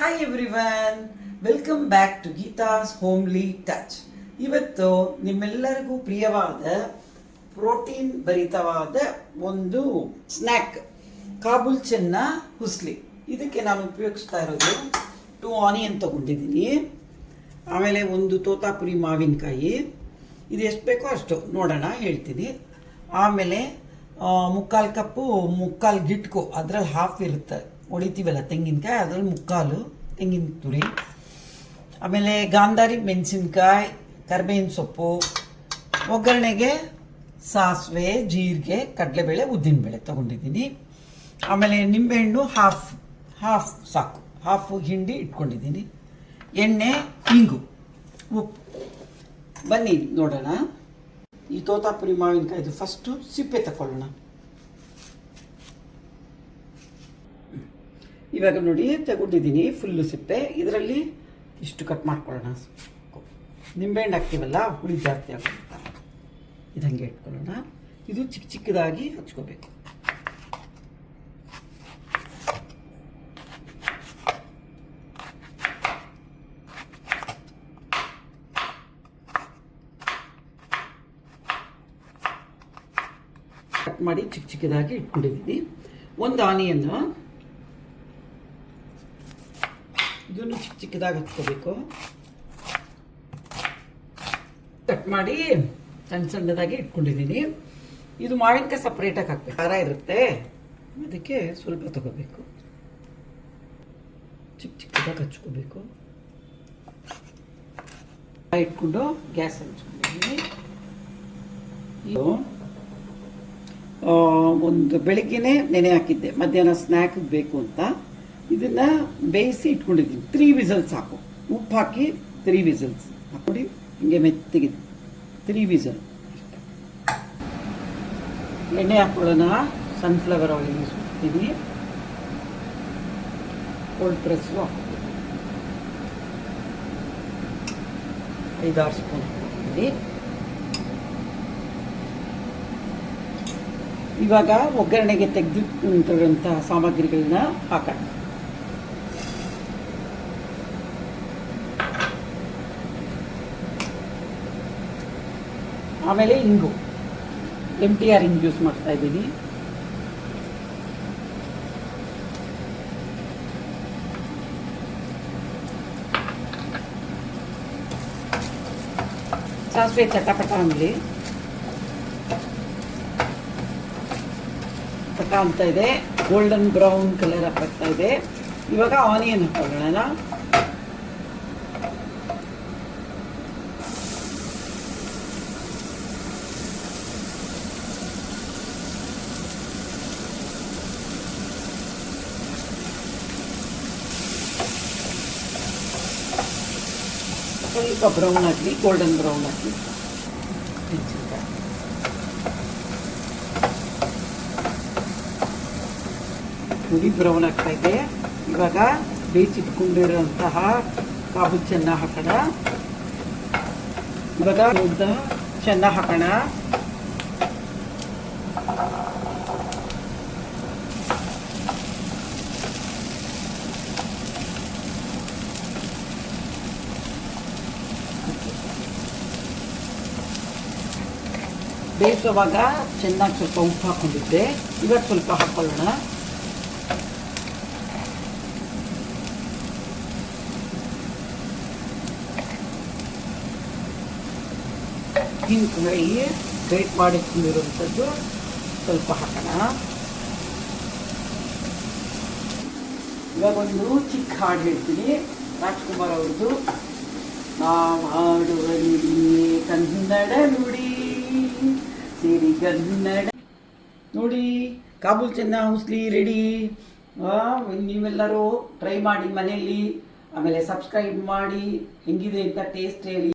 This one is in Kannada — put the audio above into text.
Hi everyone, welcome back to Geetha's homely touch. ಇವತ್ತು ನಿಮ್ಮೆಲ್ಲರಿಗೂ ಪ್ರಿಯವಾದ ಪ್ರೋಟೀನ್ ಭರಿತವಾದ ಒಂದು ಸ್ನ್ಯಾಕ್ ಕಾಬೂಲ್ ಚೆನ್ನ ಹುಸ್ಲಿ. ಇದಕ್ಕೆ ನಾನು ಉಪಯೋಗಿಸ್ತಾ ಇರೋದು 2 ಆನಿಯನ್ ತೊಗೊಂಡಿದ್ದೀನಿ, ಆಮೇಲೆ ಒಂದು ತೋತಾಪುರಿ ಮಾವಿನಕಾಯಿ. ಇದು ಎಷ್ಟು ಬೇಕೋ ಅಷ್ಟು ನೋಡೋಣ ಹೇಳ್ತೀನಿ. ಆಮೇಲೆ 3/4 ಕಪ್ಪು ಗಿಟ್ಕೋ, ಅದರಲ್ಲಿ ಹಾಫ್ ಇರುತ್ತೆ, ಹೊಡಿತೀವಲ್ಲ ತೆಂಗಿನಕಾಯಿ, ಅದರಲ್ಲಿ 3/4 ತೆಂಗಿನ ತುರಿ. ಆಮೇಲೆ ಗಾಂಧಾರಿ ಮೆಣಸಿನ್ಕಾಯಿ, ಕರಿಬೇವಿನ ಸೊಪ್ಪು, ಒಗ್ಗರಣೆಗೆ ಸಾಸಿವೆ, ಜೀರಿಗೆ, ಕಡಲೆಬೇಳೆ, ಉದ್ದಿನಬೇಳೆ ತೊಗೊಂಡಿದ್ದೀನಿ. ಆಮೇಲೆ ನಿಂಬೆಹಣ್ಣು ಹಾಫ್ ಸಾಕು, ಹಾಫ್ ಹಿಂಡಿ ಇಟ್ಕೊಂಡಿದ್ದೀನಿ. ಎಣ್ಣೆ, ಇಂಗು, ಉಪ್ಪು. ಬನ್ನಿ ನೋಡೋಣ. ಈ ತೋತಾಪುರಿ ಮಾವಿನಕಾಯ್ದು ಫಸ್ಟು ಸಿಪ್ಪೆ ತಗೊಳ್ಳೋಣ. ಇವಾಗ ನೋಡಿ ತಗೊಂಡಿದ್ದೀನಿ ಫುಲ್ಲು ಸಿಪ್ಪೆ. ಇದರಲ್ಲಿ ಇಷ್ಟು ಕಟ್ ಮಾಡ್ಕೊಳ್ಳೋಣ. ನಿಂಬೆಹಣ್ಣು ಹಾಕ್ತೀವಲ್ಲ, ಹುಳಿ ಜಾಸ್ತಿ ಆಗುತ್ತೆ. ಇದಂಗೆ ಇಟ್ಕೊಳ್ಳೋಣ. ಇದು ಚಿಕ್ಕ ಚಿಕ್ಕದಾಗಿ ಹಚ್ಕೋಬೇಕು. ಕಟ್ ಮಾಡಿ ಚಿಕ್ಕ ಚಿಕ್ಕದಾಗಿ ಇಟ್ಕೊಂಡಿದ್ದೀನಿ. ಒಂದು ಆನಿಯನ್ನು ಇದನ್ನು ಚಿಕ್ಕ ಚಿಕ್ಕದಾಗಿ ಹಚ್ಕೋಬೇಕು. ಕಟ್ ಮಾಡಿ ಸಣ್ಣ ಸಣ್ಣದಾಗಿ ಇಟ್ಕೊಂಡಿದ್ದೀನಿ. ಇದು ಮಾವಿನಕಾಯಿ ಸಪ್ರೇಟಾಗಿ ಹಾಕಬೇಕು, ಖಾರ ಇರುತ್ತೆ, ಅದಕ್ಕೆ ಸ್ವಲ್ಪ ತಗೋಬೇಕು. ಚಿಕ್ಕ ಚಿಕ್ಕದಾಗಿ ಹಚ್ಕೋಬೇಕು. ಇಟ್ಕೊಂಡು ಗ್ಯಾಸ್ ಹಚ್ಕೊಂಡಿದ್ದೀನಿ. ಇದು ಒಂದು ಬೆಳಿಗ್ಗೆನೇ ನೆನೆ ಹಾಕಿದ್ದೆ, ಮಧ್ಯಾಹ್ನ ಸ್ನ್ಯಾಕ್ ಬೇಕು ಅಂತ. ಇದನ್ನು ಬೇಯಿಸಿ ಇಟ್ಕೊಂಡಿದ್ದೀನಿ. 3 ವಿಸಲ್ಸ್ ಸಾಕು. ಉಪ್ಪು ಹಾಕಿ 3 ವಿಸಲ್ಸ್ ಹಾಕ್ಕೊಡಿ. ಹಿಂಗೆ ಮೆತ್ತಗೆ 3 ವಿಸಲ್. ಎಣ್ಣೆ ಹಾಕ್ಕೊಳ್ಳೋಣ. ಸನ್ಫ್ಲವರ್ ಆಯಿಲ್ ಯೂಸ್ ಮಾಡ್ತೀನಿ. ಕೋಲ್ಡ್ ಪ್ರೆಸ್ಸು ಹಾಕ್ತೀನಿ. 5-6 ಸ್ಪೂನ್ ಹಾಕ್ತೀನಿ. ಇವಾಗ ಒಗ್ಗರಣೆಗೆ ತೆಗೆದಿಟ್ಟಂಥ ಸಾಮಗ್ರಿಗಳನ್ನ ಹಾಕೋಣ. ಆಮೇಲೆ ಇಂಗು, MTR ಇಂಗು ಯೂಸ್ ಮಾಡ್ತಾ ಇದ್ದೀನಿ. ಸಾಸಿವೆ ಚಟಪಟ ಅಂಗಲಿ ಪಟ ಅಂತ ಇದೆ, ಗೋಲ್ಡನ್ ಬ್ರೌನ್ ಕಲರ್ ಆಗ್ತಾ ಇದೆ. ಇವಾಗ ಆನಿಯನ್ ಹಾಕೊಳ್ಳೋಣ. ಸ್ವಲ್ಪ ಬ್ರೌನ್ ಹಾಕಿ, ಗೋಲ್ಡನ್ ಬ್ರೌನ್ ಹಾಕಿ. ನೋಡಿ ಬ್ರೌನ್ ಆಗ್ತಾ ಇದೆ. ಇವಾಗ ಬೇಯಿಸಿಟ್ಕೊಂಡಿರುವಂತಹ ಕಾಬೂಲ್ ಚೆನ್ನ ಹಾಕೋಣ. ಇವಾಗ ಚೆನ್ನ ಹಾಕೋಣ. ಬೇಯಿಸುವಾಗ ಚೆನ್ನಾಗಿ ಸ್ವಲ್ಪ ಉಪ್ಪು ಹಾಕೊಂಡಿದ್ದೆ, ಇವಾಗ ಸ್ವಲ್ಪ ಹಾಕೊಳ್ಳೋಣ. ಹಿಂಕಾಯಿ ಗ್ರೇಟ್ ಮಾಡಿಕೊಂಡಿರುವಂಥದ್ದು ಸ್ವಲ್ಪ ಹಾಕೋಣ. ಇವಾಗ ಒಂದು ಚಿಕ್ಕ ಹಾಡು ಹೇಳ್ತೀನಿ, ರಾಜ್ಕುಮಾರ್ ಅವ್ರದ್ದು. ನಾವು ಹಾಡುವ ನುಡಿ ಕನ್ನಡ ನುಡಿ ಸಿರಿಗನ್ನಡ. ನೋಡಿ, ಕಾಬೂಲ್ ಚೆನ್ನ ಹುಸ್ಲಿ ರೆಡಿ. ನೀವೆಲ್ಲರೂ ಟ್ರೈ ಮಾಡಿ ಮನೆಯಲ್ಲಿ. ಆಮೇಲೆ ಸಬ್ಸ್ಕ್ರೈಬ್ ಮಾಡಿ, ಹೆಂಗಿದೆ ಅಂತ ಟೇಸ್ಟ್ ಹೇಳಿ.